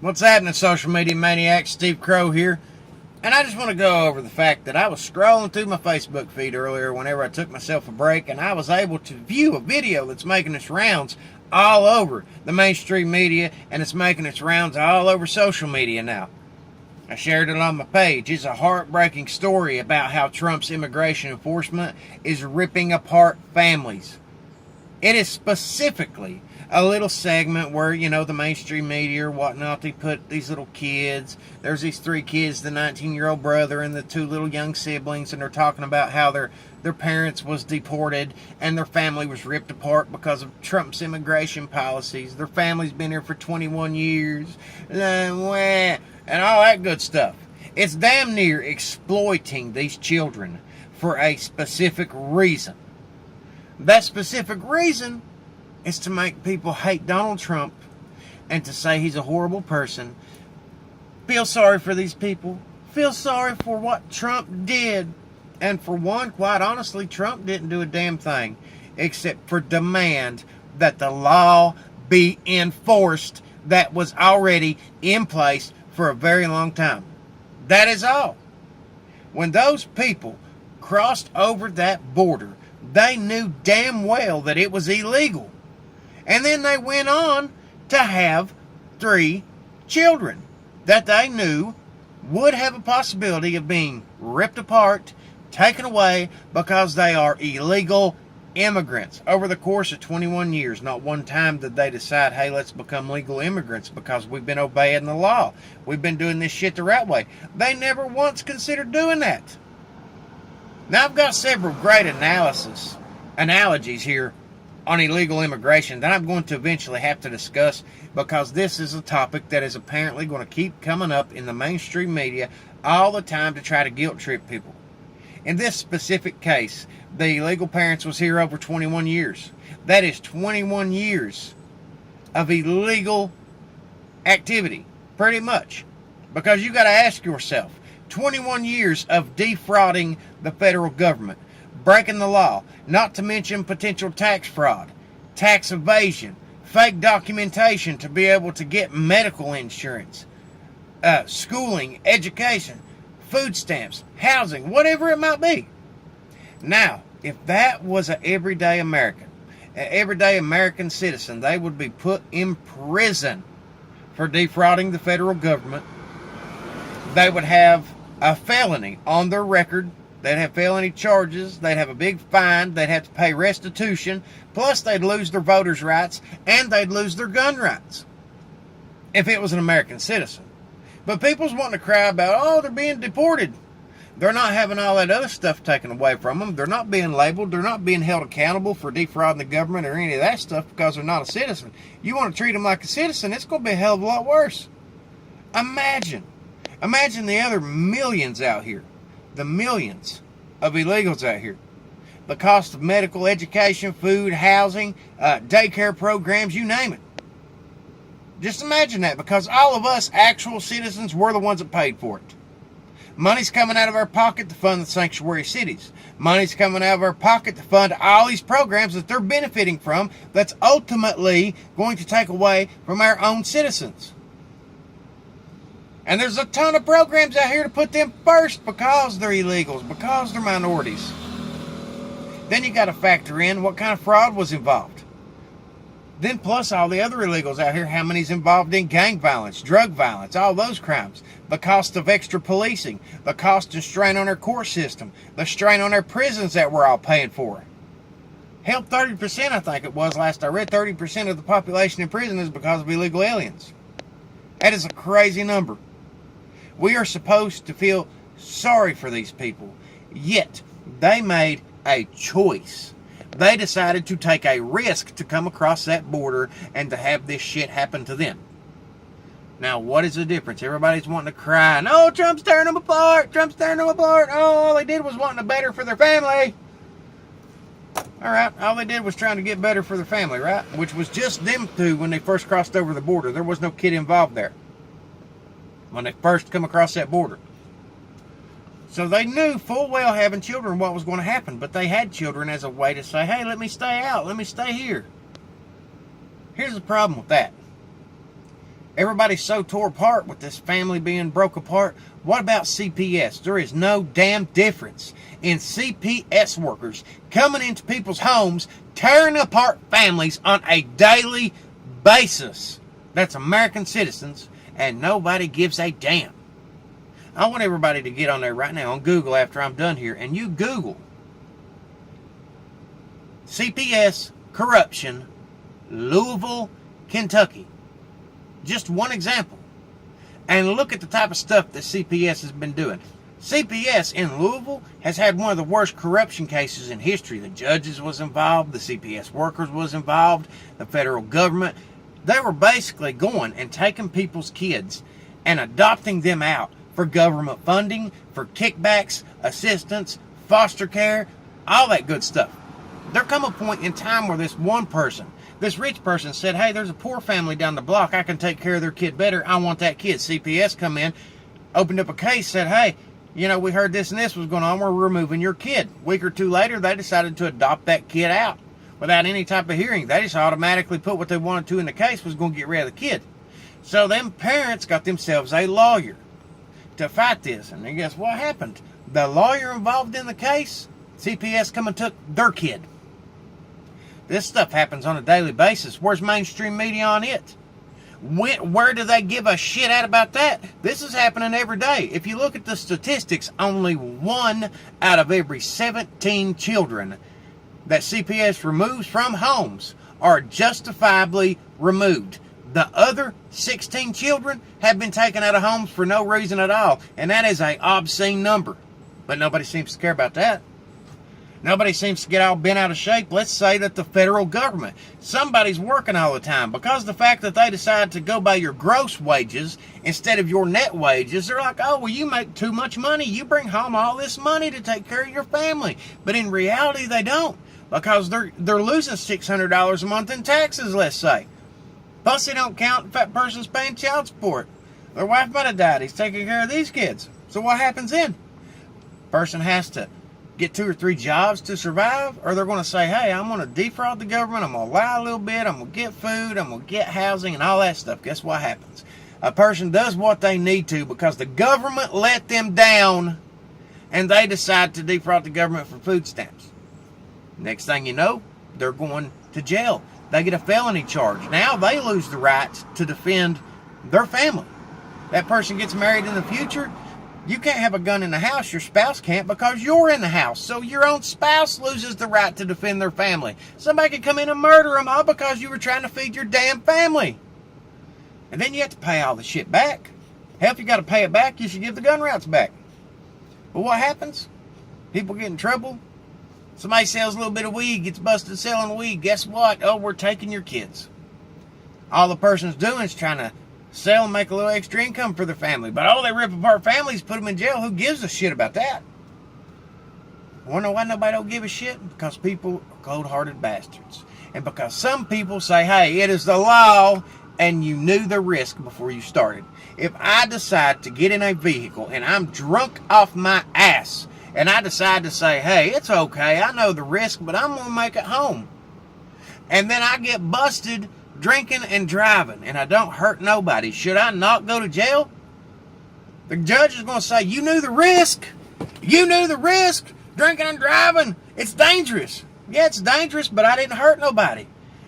What's happening, social media maniacs? Steve Crow here. And I just want to go over the fact that I was scrolling through my Facebook feed earlier whenever I took myself a break, and I was able to view a video that's making its rounds all over the mainstream media, and it's making its rounds all over social media now. I shared it on my page. It's a heartbreaking story about how Trump's immigration enforcement is ripping apart families. It is specifically a little segment where, the mainstream media or whatnot, they put these little kids. There's these 3 kids, the 19-year-old brother and the 2 little young siblings, and they're talking about how their parents was deported and their family was ripped apart because of Trump's immigration policies. Their family's been here for 21 years, and all that good stuff. It's damn near exploiting these children for a specific reason. That specific reason is to make people hate Donald Trump and to say he's a horrible person. Feel sorry for these people. Feel sorry for what Trump did. And for one, quite honestly, Trump didn't do a damn thing except for demand that the law be enforced that was already in place for a very long time. That is all. When those people crossed over that border, they knew damn well that it was illegal. And then they went on to have 3 children that they knew would have a possibility of being ripped apart, taken away, because they are illegal immigrants. Over the course of 21 years, not one time did they decide, hey, let's become legal immigrants because we've been obeying the law. We've been doing this shit the right way. They never once considered doing that. Now, I've got several great analogies here on illegal immigration that I'm going to eventually have to discuss, because this is a topic that is apparently going to keep coming up in the mainstream media all the time to try to guilt trip people. In this specific case, the illegal parents was here over 21 years. That is 21 years of illegal activity, pretty much. Because you got to ask yourself, 21 years of defrauding the federal government, breaking the law, not to mention potential tax fraud, tax evasion, fake documentation to be able to get medical insurance, schooling, education, food stamps, housing, whatever it might be. Now, if that was an everyday American citizen, they would be put in prison for defrauding the federal government. They would have a felony on their record. They'd have felony charges. They'd have a big fine. They'd have to pay restitution. Plus, they'd lose their voters' rights, and they'd lose their gun rights if it was an American citizen. But people's wanting to cry about, they're being deported. They're not having all that other stuff taken away from them. They're not being labeled. They're not being held accountable for defrauding the government or any of that stuff because they're not a citizen. You want to treat them like a citizen, it's going to be a hell of a lot worse. Imagine the other millions out here. The millions of illegals out here. The cost of medical, education, food, housing, daycare programs, you name it. Just imagine that, because all of us actual citizens were the ones that paid for it. Money's coming out of our pocket to fund the sanctuary cities. Money's coming out of our pocket to fund all these programs that they're benefiting from, that's ultimately going to take away from our own citizens. And there's a ton of programs out here to put them first because they're illegals, because they're minorities. Then you got to factor in what kind of fraud was involved. Then plus all the other illegals out here, how many's involved in gang violence, drug violence, all those crimes. The cost of extra policing, the cost and strain on our court system, the strain on our prisons that we're all paying for. Hell, 30%, I think it was last I read, 30% of the population in prison is because of illegal aliens. That is a crazy number. We are supposed to feel sorry for these people, yet they made a choice. They decided to take a risk to come across that border and to have this shit happen to them. Now, what is the difference? Everybody's wanting to cry, no, Trump's tearing them apart, Trump's tearing them apart. Oh, all they did was wanting to better for their family. All right, all they did was trying to get better for their family, right? Which was just them 2 when they first crossed over the border. There was no kid involved there when they first come across that border. So they knew full well having children what was going to happen, but they had children as a way to say, hey, let me stay out, let me stay here. Here's the problem with that. Everybody's so tore apart with this family being broke apart. What about CPS? There is no damn difference in CPS workers coming into people's homes, tearing apart families on a daily basis. That's American citizens, and nobody gives a damn. I want everybody to get on there right now on Google after I'm done here, and you Google CPS corruption, Louisville, Kentucky. Just one example. And look at the type of stuff that CPS has been doing. CPS in Louisville has had one of the worst corruption cases in history. The judges was involved, the CPS workers was involved, the federal government. They were basically going and taking people's kids and adopting them out for government funding, for kickbacks, assistance, foster care, all that good stuff. There come a point in time where this one person, this rich person said, hey, there's a poor family down the block. I can take care of their kid better. I want that kid. CPS come in, opened up a case, said, hey, you know, we heard this and this was going on. We're removing your kid. A week or two later, they decided to adopt that kid out without any type of hearing. They just automatically put what they wanted to in the case, was going to get rid of the kid. So them parents got themselves a lawyer to fight this. And then guess what happened? The lawyer involved in the case, CPS come and took their kid. This stuff happens on a daily basis. Where's mainstream media on it? Where do they give a shit out about that? This is happening every day. If you look at the statistics, only 1 out of every 17 children that CPS removes from homes are justifiably removed. The other 16 children have been taken out of homes for no reason at all. And that is an obscene number. But nobody seems to care about that. Nobody seems to get all bent out of shape. Let's say that the federal government, somebody's working all the time. Because of the fact that they decide to go by your gross wages instead of your net wages, they're like, oh, well, you make too much money. You bring home all this money to take care of your family. But in reality, they don't. Because they're losing $600 a month in taxes, let's say. Plus, they don't count if that person's paying child support. Their wife might have died. He's taking care of these kids. So what happens then? Person has to get 2 or 3 jobs to survive, or they're going to say, hey, I'm going to defraud the government, I'm going to lie a little bit, I'm going to get food, I'm going to get housing, and all that stuff. Guess what happens? A person does what they need to because the government let them down, and they decide to defraud the government for food stamps. Next thing you know, they're going to jail. They get a felony charge. Now they lose the right to defend their family. That person gets married in the future. You can't have a gun in the house. Your spouse can't because you're in the house. So your own spouse loses the right to defend their family. Somebody could come in and murder them all because you were trying to feed your damn family. And then you have to pay all the shit back. Hell, if you got to pay it back, you should give the gun rights back. But what happens? People get in trouble. Somebody sells a little bit of weed, gets busted selling weed. Guess what? Oh, we're taking your kids. All the person's doing is trying to sell and make a little extra income for their family. But oh, they rip apart families, put them in jail. Who gives a shit about that? Wonder why nobody don't give a shit? Because people are cold-hearted bastards. And because some people say, hey, it is the law, and you knew the risk before you started. If I decide to get in a vehicle and I'm drunk off my ass, and I decide to say, hey, it's okay, I know the risk, but I'm going to make it home. And then I get busted drinking and driving, and I don't hurt nobody. Should I not go to jail? The judge is going to say, you knew the risk. You knew the risk. Drinking and driving. It's dangerous. Yeah, it's dangerous, but I didn't hurt nobody.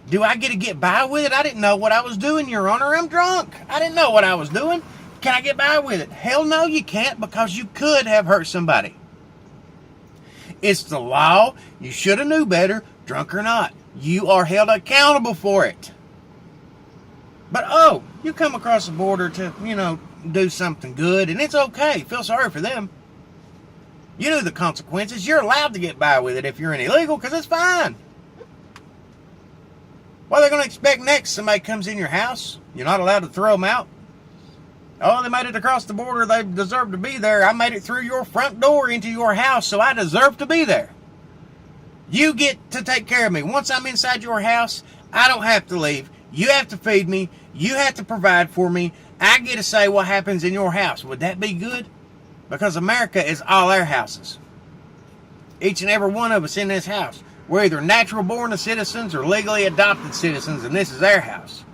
Do I get to get by with it? I didn't know what I was doing, Your Honor. I'm drunk. I didn't know what I was doing. Can I get by with it? Hell no, you can't, because you could have hurt somebody. It's the law. You should have knew better, drunk or not. You are held accountable for it. But, oh, you come across the border to, do something good, and it's okay. Feel sorry for them. You know the consequences. You're allowed to get by with it if you're an illegal, because it's fine. What are they going to expect next? Somebody comes in your house, you're not allowed to throw them out. Oh, they made it across the border. They deserve to be there. I made it through your front door into your house, so I deserve to be there. You get to take care of me. Once I'm inside your house, I don't have to leave. You have to feed me. You have to provide for me. I get to say what happens in your house. Would that be good? Because America is all our houses. Each and every one of us in this house. We're either natural born citizens or legally adopted citizens, and this is our house.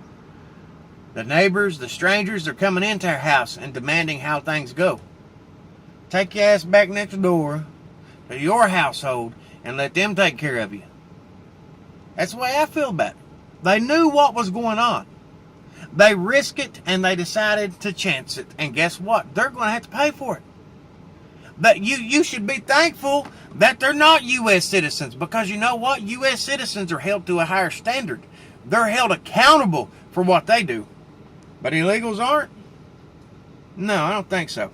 The neighbors, the strangers, they're coming into our house and demanding how things go. Take your ass back next door to your household and let them take care of you. That's the way I feel about it. They knew what was going on. They risked it and they decided to chance it. And guess what? They're going to have to pay for it. But you should be thankful that they're not U.S. citizens, because you know what? U.S. citizens are held to a higher standard. They're held accountable for what they do. But illegals aren't? No, I don't think so.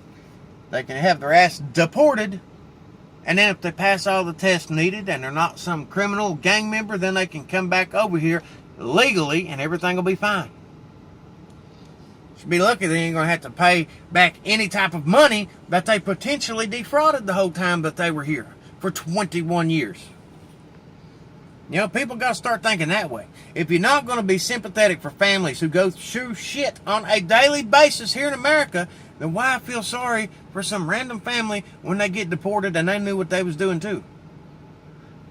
They can have their ass deported, and then if they pass all the tests needed and they're not some criminal gang member, then they can come back over here legally and everything will be fine. Should be lucky they ain't going to have to pay back any type of money that they potentially defrauded the whole time that they were here for 21 years. You know, people got to start thinking that way. If you're not going to be sympathetic for families who go through shit on a daily basis here in America, then why feel sorry for some random family when they get deported and they knew what they was doing too?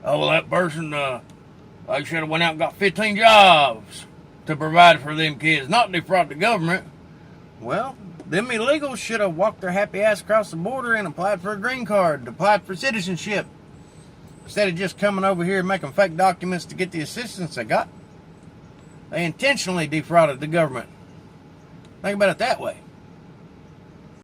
Oh, well, that person, they should have went out and got 15 jobs to provide for them kids, not defraud the government. Well, them illegals should have walked their happy ass across the border and applied for a green card, applied for citizenship, instead of just coming over here and making fake documents to get the assistance they got. They intentionally defrauded the government. Think about it that way.